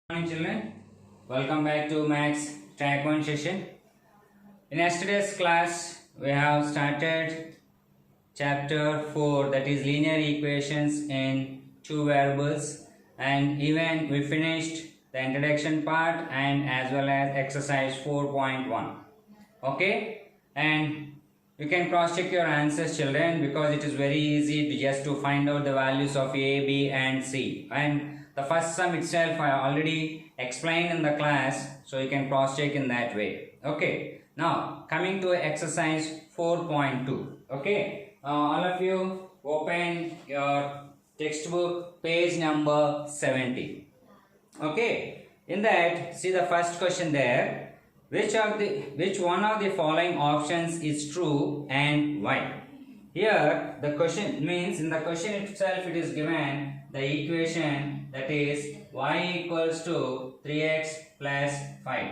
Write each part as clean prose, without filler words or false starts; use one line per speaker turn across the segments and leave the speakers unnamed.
Morning children, welcome back to Maths Track 1 session. In yesterday's class, we have started chapter 4, that is linear equations in two variables, and even we finished the introduction part and as well as exercise 4.1. Okay, and you can cross check your answers children, because it is very easy to just to find out the values of A, B and C. And the first sum itself I already explained in the class, so you can cross check in that way. Okay, now coming to exercise 4.2. Okay, all of you open your textbook page number 70. Okay, in that see the first question there. Which one of the following options is true and why? Here the question means, in the question itself it is given the equation, that is y equals to 3x plus 5.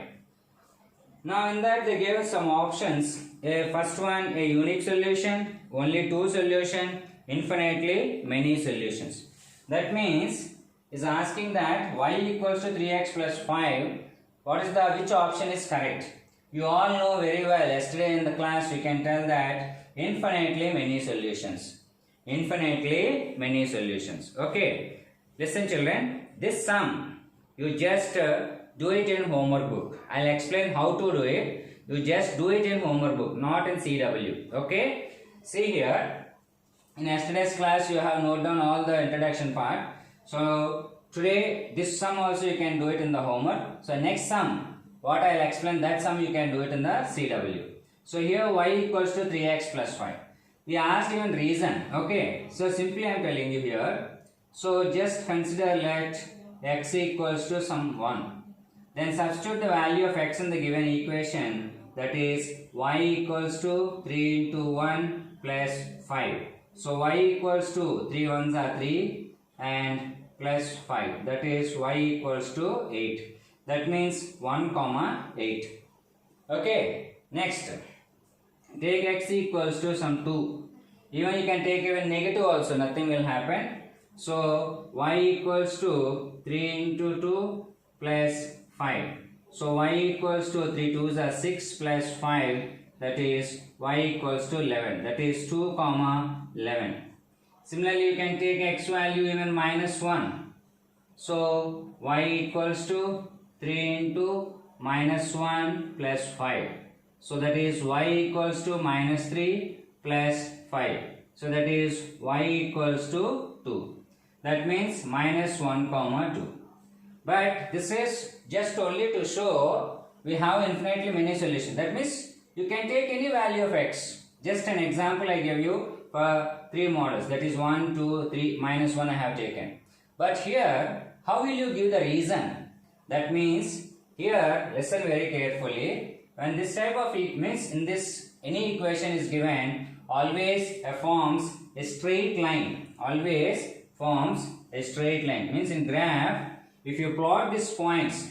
Now in that they gave us some options. First one, a unique solution, only two solution, infinitely many solutions. That means is asking that y equals to 3x plus 5. Which option is correct? You all know very well, yesterday in the class we can tell that infinitely many solutions. Infinitely many solutions. Okay, listen children, this sum you just do it in homework book. I'll explain how to do it. You just do it in homework book, not in CW. Okay, see here, in yesterday's class you have noted down all the introduction part. So today this sum also you can do it in the homework. So next sum, what I'll explain, that sum you can do it in the CW. So here y equals to 3x plus 5. We asked even reason. Okay, so simply I am telling you here. So just consider let x equals to some 1. Then substitute the value of x in the given equation, that is y equals to 3 into 1 plus 5. So y equals to 3 ones are 3 and plus 5, that is y equals to 8. That means 1 comma 8. Okay, next take x equals to some 2. Even you can take even negative also, nothing will happen. So y equals to 3 into 2 plus 5. So y equals to 3 2s are 6 plus 5, that is y equals to 11, that is 2 comma 11. Similarly you can take x value even minus 1. So y equals to 3 into minus 1 plus 5. So that is y equals to minus 3 plus 5. So that is y equals to 2. That means minus 1 comma 2. But this is just only to show we have infinitely many solutions. That means you can take any value of x. Just an example I give you for 3 models. That is 1, 2, 3, minus 1 I have taken. But here, how will you give the reason? That means here, listen very carefully. When this type of means in this any equation is given, always forms a straight line. Always forms a straight line. Means in graph, if you plot these points,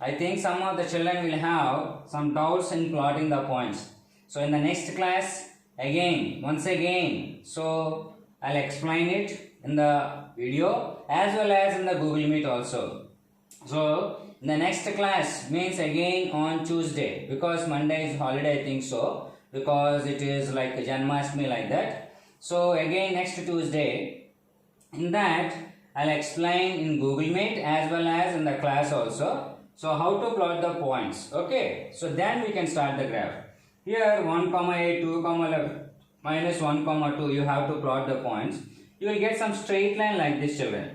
I think some of the children will have some doubts in plotting the points. So in the next class, once again, so I'll explain it in the video as well as in the Google Meet also. So in the next class means again on Tuesday, because Monday is holiday I think so, because it is like Janmashtami like that. So again next Tuesday, in that I'll explain in Google Meet as well as in the class also. So how to plot the points. Okay, so then we can start the graph. Here 1 comma 8, 2 comma 11, minus 1 comma 2, you have to plot the points. You will get some straight line like this children.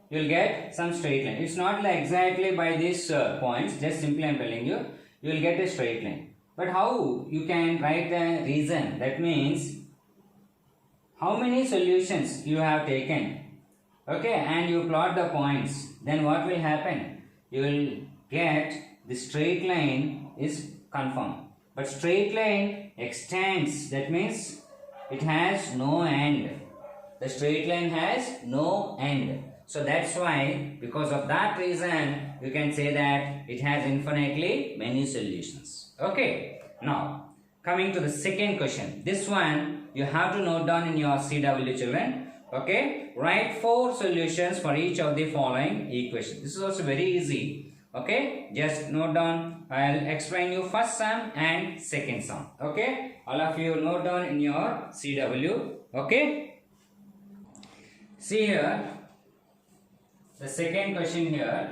You will get some straight line. It's not like exactly by these points, just simply I am telling you, you will get a straight line. But how you can write the reason? That means how many solutions you have taken. Okay, and you plot the points, then what will happen? You will get the straight line is confirmed. But straight line extends, that means it has no end. The straight line has no end. So that's why, because of that reason, you can say that it has infinitely many solutions. Okay, now coming to the second question. This one you have to note down in your CW children. Okay, write 4 solutions for each of the following equations. This is also very easy. Okay, just note down. I'll explain you first sum and second sum. Okay, all of you note down in your CW. Okay, see here the second question here.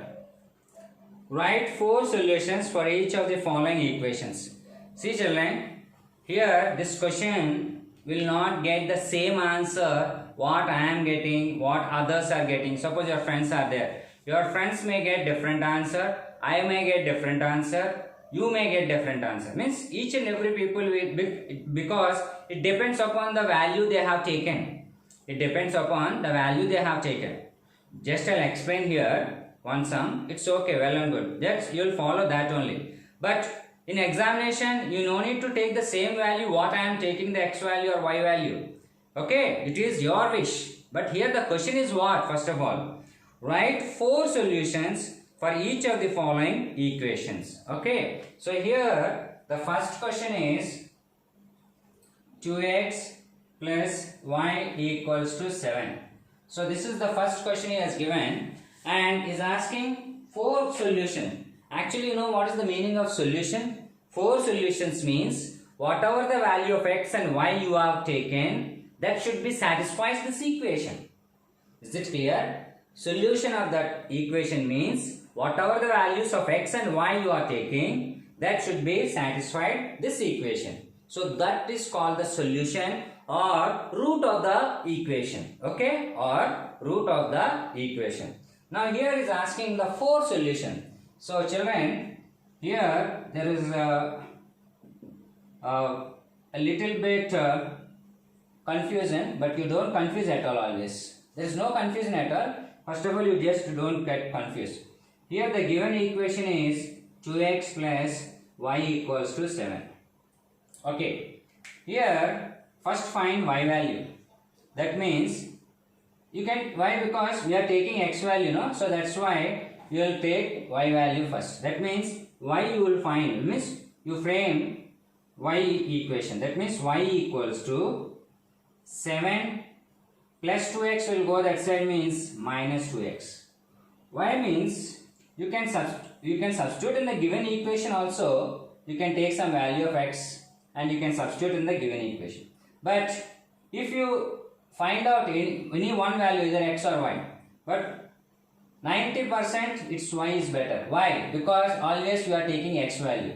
Write 4 solutions for each of the following equations. See children, here this question will not get the same answer what I am getting, what others are getting. Suppose your friends are there. Your friends may get different answer, I may get different answer, you may get different answer. Means each and every people will be, because it depends upon the value they have taken. It depends upon the value they have taken. Just I'll explain here one sum. It's okay, well and good. Just you'll follow that only. But in examination, you no need to take the same value what I am taking, the x value or y value. Okay, it is your wish. But here the question is what? First of all, write 4 solutions for each of the following equations. Okay, so here the first question is 2x plus y equals to 7. So this is the first question he has given and is asking 4 solutions. Actually, you know what is the meaning of solution? 4 solutions means whatever the value of x and y you have taken, that should be satisfies this equation. Is it clear? Solution of that equation means whatever the values of x and y you are taking, that should be satisfied this equation. So that is called the solution or root of the equation. Okay, or root of the equation. Now here is asking the 4 solution. So children, here there is a little bit confusion, but you don't confuse at all always. There is no confusion at all. First of all, you just don't get confused. Here the given equation is 2x plus y equals to 7. Okay. Here first find y value. That means you can, why? Because we are taking x value, no? So that's why you will take y value first. That means y you will find, means you frame y equation. That means y equals to 7 plus 2x will go that side, means minus 2x. Y means you can substitute in the given equation also. You can take some value of x and you can substitute in the given equation. But if you find out any one value, either x or y, but 90% it's y is better. Why? Because always you are taking x value.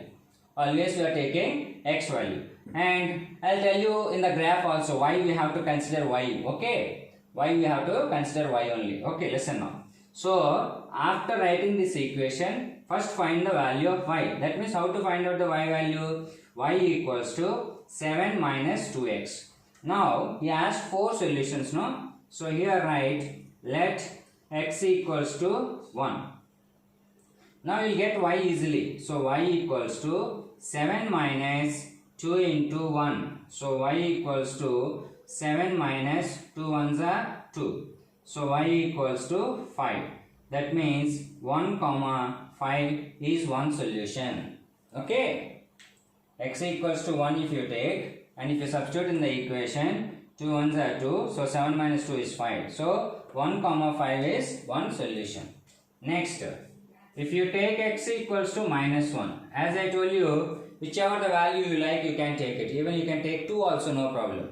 Always you are taking x value. And I'll tell you in the graph also why we have to consider y. Okay, why we have to consider y only. Okay, listen now. So after writing this equation, first find the value of y. That means how to find out the y value? Y equals to 7 minus 2x. Now he asked 4 solutions, no? So here write let x equals to 1. Now you will get y easily. So y equals to 7 minus 2 into 1. So y equals to 7 minus 2 ones are 2. So y equals to 5. That means 1 comma 5 is one solution. Okay. X equals to 1 if you take, and if you substitute in the equation, 2 ones are 2. So 7 minus 2 is 5. So 1 comma 5 is one solution. Next, if you take x equals to minus 1, as I told you, whichever the value you like, you can take it. Even you can take 2 also, no problem.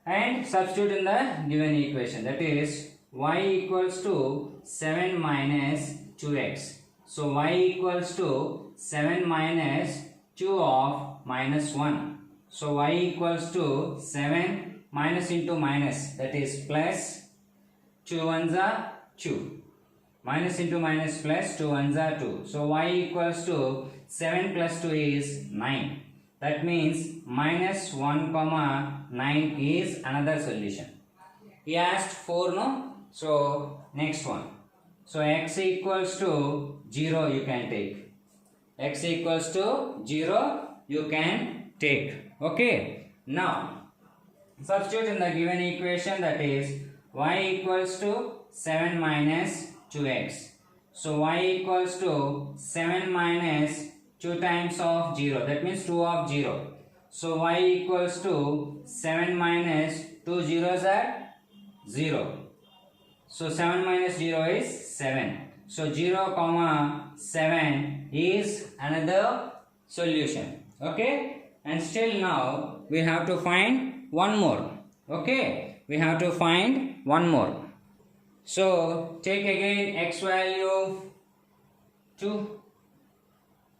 And substitute in the given equation. That is y equals to 7 minus 2x. So y equals to 7 minus 2 of minus 1. So y equals to 7 minus into minus, that is plus 2 ones are 2. Minus into minus plus 2 ones are 2. So y equals to 7 plus 2 is 9. That means minus 1 comma 9 is another solution. He asked 4, no? So next one. So x equals to 0 you can take. X equals to 0 you can take. Okay. Now substitute in the given equation, that is y equals to 7 minus 2x. So y equals to 7 minus 2 times of 0. That means 2 of 0. So y equals to 7 minus 2 zeros are 0. So 7 minus 0 is 7. So 0 comma 7 is another solution. Okay, and still now we have to find one more. Okay, we have to find one more. So take again x value 2.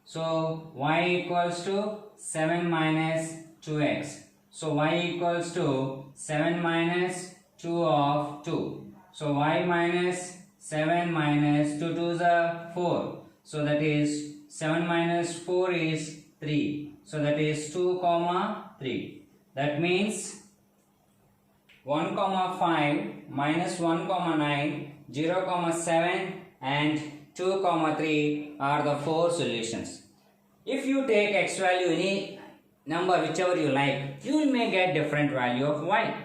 So y equals to 7 minus 2x. So y equals to 7 minus 2 of 2. So y minus 7 minus 2 2s are 4. So that is 7 minus 4 is 3. So that is 2 comma 3. That means 1 comma 5 minus 1 comma 9, 0 comma 7 and 2 comma 3 are the 4 solutions. If you take x value any number whichever you like, you may get different value of y.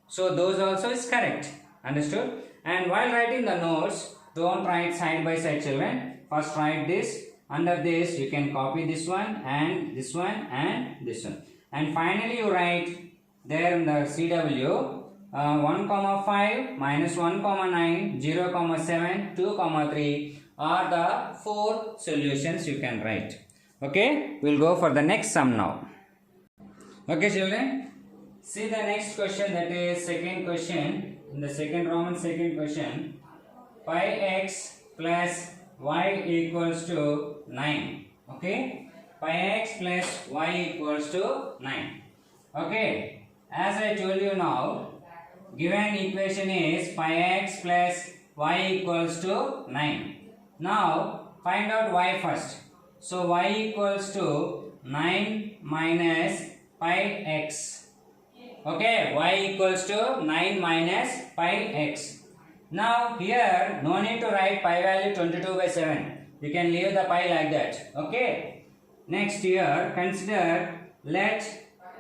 So those also is correct. Understood? And while writing the notes, don't write side by side, children. First write this. Under this you can copy this one and this one and this one. And finally you write there in the CW 1 comma 5 minus 1 comma 9, 0 comma 7, 2 comma 3 are the 4 solutions you can write. Okay, we'll go for the next sum now. Okay, children, see the next question, that is second question. In the second Roman second question, pi x plus y equals to 9. Okay, pi x plus y equals to 9. Okay, as I told you now, given equation is pi x plus y equals to 9. Now find out y first. So y equals to 9 minus pi x. Okay, y equals to 9 minus pi x. Now here no need to write pi value 22 by 7. You can leave the pi like that. Okay. Next here consider let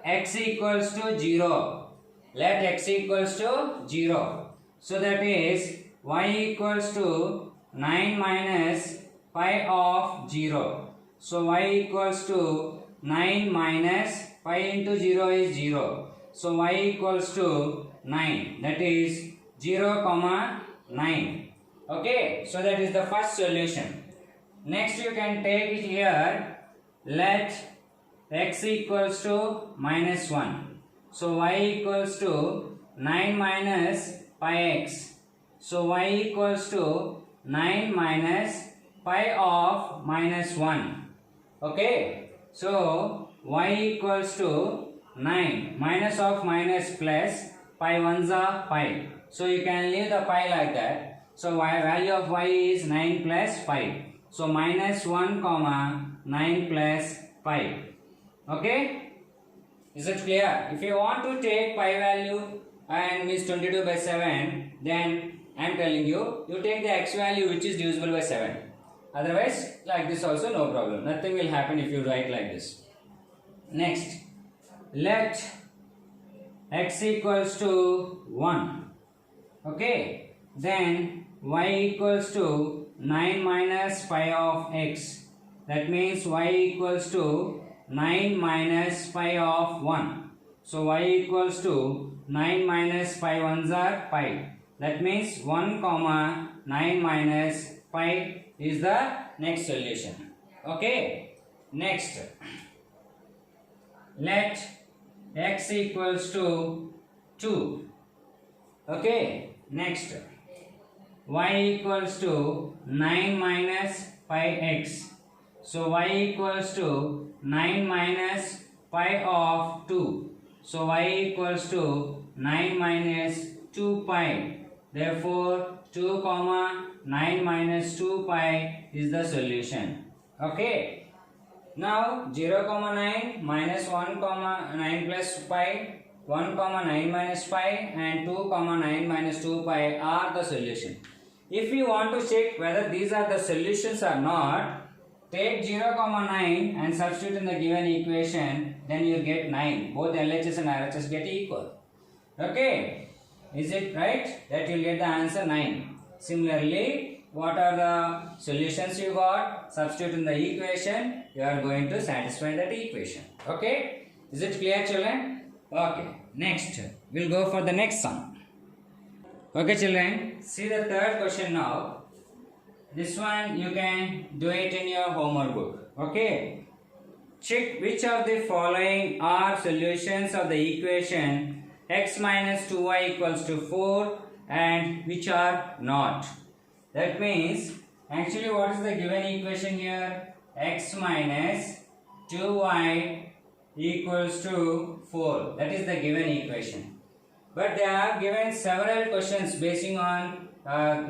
x equals to 0. Let x equals to 0. So that is y equals to 9 minus pi of 0. So y equals to 9 minus pi into 0 is 0. So y equals to 9. That is 0 comma 9. Okay. So that is the first solution. Next you can take it here. Let x equals to minus 1. So y equals to 9 minus pi x. So y equals to 9 minus pi of minus 1. Okay. So y equals to 9 minus of minus plus pi ones are pi. So you can leave the pi like that. So value of y is 9 plus pi. So minus 1 comma 9 plus pi. Okay. Is it clear? If you want to take pi value and means 22 by 7, then I am telling you, you take the x value which is divisible by 7. Otherwise, like this also no problem. Nothing will happen if you write like this. Next, let x equals to 1. Okay. Then y equals to 9 minus pi of x. That means y equals to 9 minus pi of 1. So y equals to 9 minus pi ones are pi. That means 1 comma 9 minus pi is the next solution. Okay. Next, let x equals to 2. Okay. Next, y equals to 9 minus pi x. So y equals to 9 minus pi of 2. So y equals to 9 minus 2 pi. Therefore 2 comma 9 minus 2 pi is the solution. Okay. Now 0 comma 9 minus 1 comma 9 plus pi, 1 comma 9 minus pi and 2 comma 9 minus 2 pi are the solution. If you want to check whether these are the solutions or not, take 0 comma 9 and substitute in the given equation, then you get 9. Both LHS and RHS get equal. Okay. Is it right? That you will get the answer 9. Similarly, what are the solutions you got? Substitute in the equation, you are going to satisfy that equation. Okay. Is it clear, children? Okay. Next, we'll go for the next sum. Okay children, see the third question now. This one you can do it in your homework book. Okay. Check which of the following are solutions of the equation x minus 2y equals to 4 and which are not. That means actually what is the given equation here? X minus 2y equals to 4. That is the given equation. But they are given several questions basing on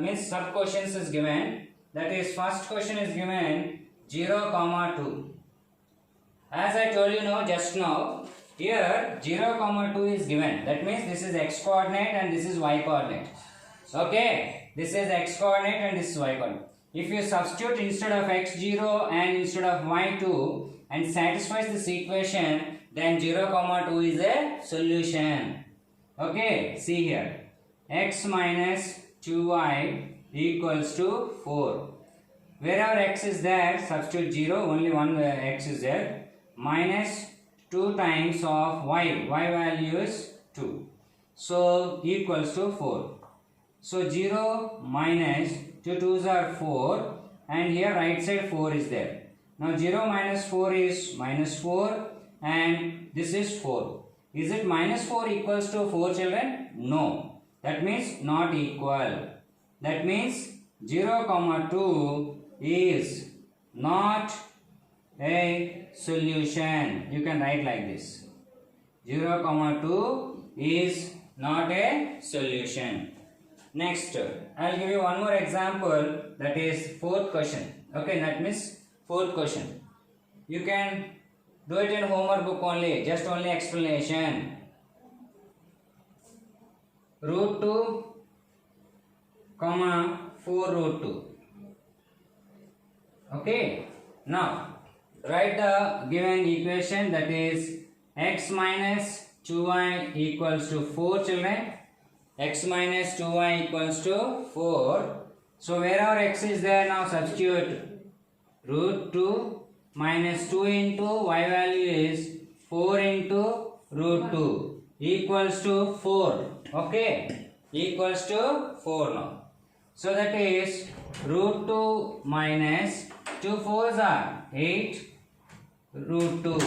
means sub questions is given. That is first question is given 0, 2. As I told you just now, here 0, 2 is given. That means this is x coordinate and this is y coordinate. Okay, this is x coordinate and this is y coordinate. If you substitute instead of x0 and instead of y2 and satisfies this equation, then 0, 2 is a solution. Okay, see here, x minus 2y equals to 4. Wherever x is there, substitute 0, only one x is there. Minus 2 times of y value is 2. So equals to 4. So 0 minus 2 2s are 4 and here right side 4 is there. Now 0 minus 4 is minus 4 and this is 4. Is it minus 4 equals to 4 children? No. That means not equal. That means 0, 2 is not a solution. You can write like this. 0, 2 is not a solution. Next, I will give you one more example, that is fourth question. Okay, that means fourth question. You can do it in homework book only, just only explanation. Root 2, 4 root 2. Okay, now write the given equation, that is x minus 2y equals to 4 children. X minus 2y equals to 4. So wherever x is there, now substitute root 2 minus 2 into y value is 4 into root 2 equals to 4. Okay, equals to 4 now. So that is root 2 minus 2 4s are 8 root 2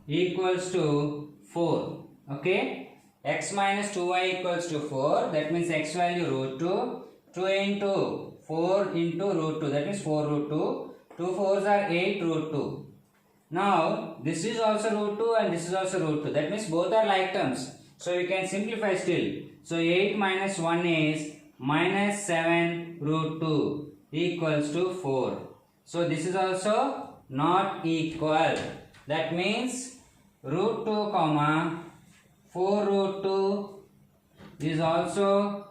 equals to 4. Okay, x minus 2y equals to 4. That means x value root 2. 2 into 4 into root 2. That means 4 root 2. 2 4s are 8 root 2. Now this is also root 2 and this is also root 2. That means both are like terms. So we can simplify still. So 8 minus 1 is minus 7 root 2 equals to 4. So this is also not equal. That means root 2, 4 root 2 is also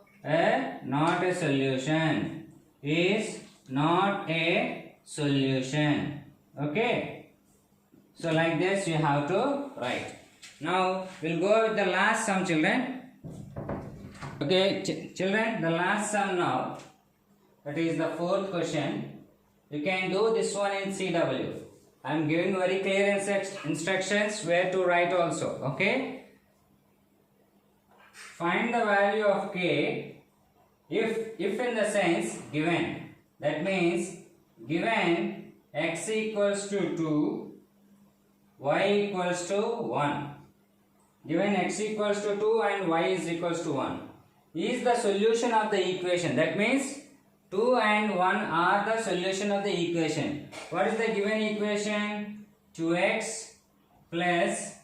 not a solution. Is not a solution. Okay. So like this you have to write. Now we'll go with the last sum children. Okay children, the last sum now. That is the fourth question. You can do this one in CW. I am giving very clear instructions where to write also. Okay. Find the value of k if in the sense given. That means given x equals to 2, y equals to 1. Given x equals to 2 and y is equals to 1. Is the solution of the equation. That means 2 and 1 are the solution of the equation. What is the given equation? 2x plus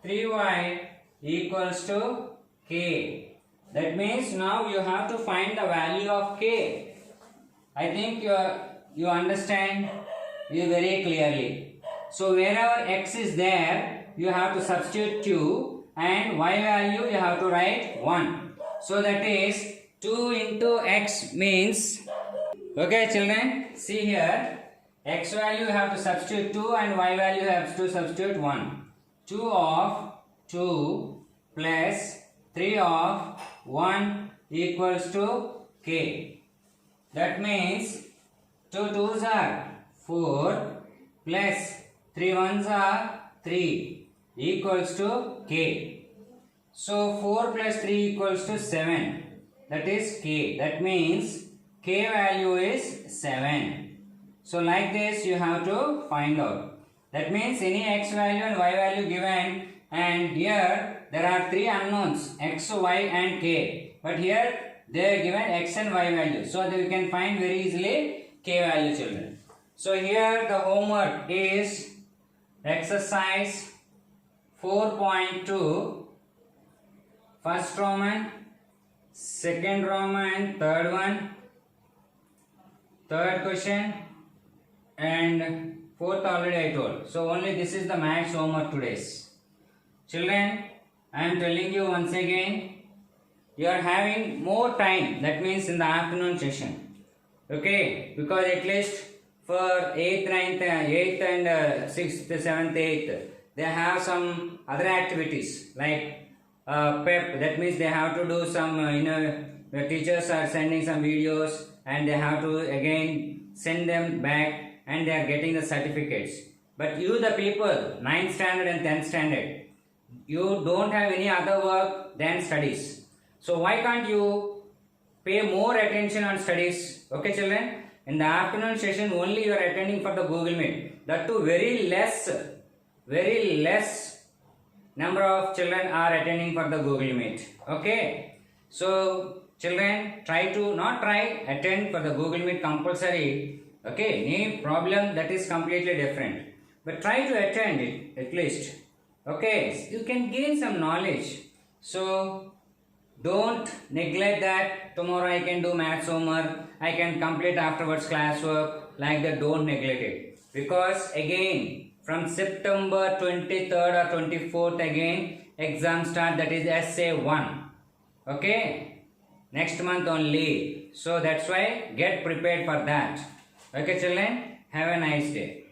3y equals to k. That means now you have to find the value of k. I think you understand very clearly. So wherever x is there, you have to substitute 2 and y value you have to write 1. So that is 2 into x means, okay children, see here, x value you have to substitute 2 and y value you have to substitute 1. 2 of 2 plus 3 of 1 equals to k. That means 2 2s are 4 plus 3 1s are 3 equals to k. So 4 plus 3 equals to 7. that is k. That means k value is 7. So like this you have to find out. That means any x value and y value given, and here there are three unknowns x, y and k. But here they are given x and y value. So that we can find very easily k value, children. So here the homework is exercise 4.2, first Roman, second Roman, third one, third question, and fourth already I told. So only this is the maths homework today's. Children, I am telling you once again, you are having more time, that means in the afternoon session. Okay, because at least for 8th, 9th, 8th and 6th, 7th, 8th, they have some other activities like PEP, that means they have to do some, the teachers are sending some videos and they have to again send them back and they are getting the certificates. But you the people, 9th standard and 10th standard, you don't have any other work than studies. So why can't you pay more attention on studies? Okay children, in the afternoon session only you are attending for the Google Meet. That too very less number of children are attending for the Google Meet. Okay. So children, attend for the Google Meet compulsory. Okay. Any problem, that is completely different. But try to attend it at least. Okay. You can gain some knowledge. So don't neglect that. Tomorrow I can do maths homework, I can complete afterwards classwork. Like that, don't neglect it. Because again, from September 23rd or 24th again, exam start, that is essay 1. Okay. Next month only. So that's why get prepared for that. Okay children, have a nice day.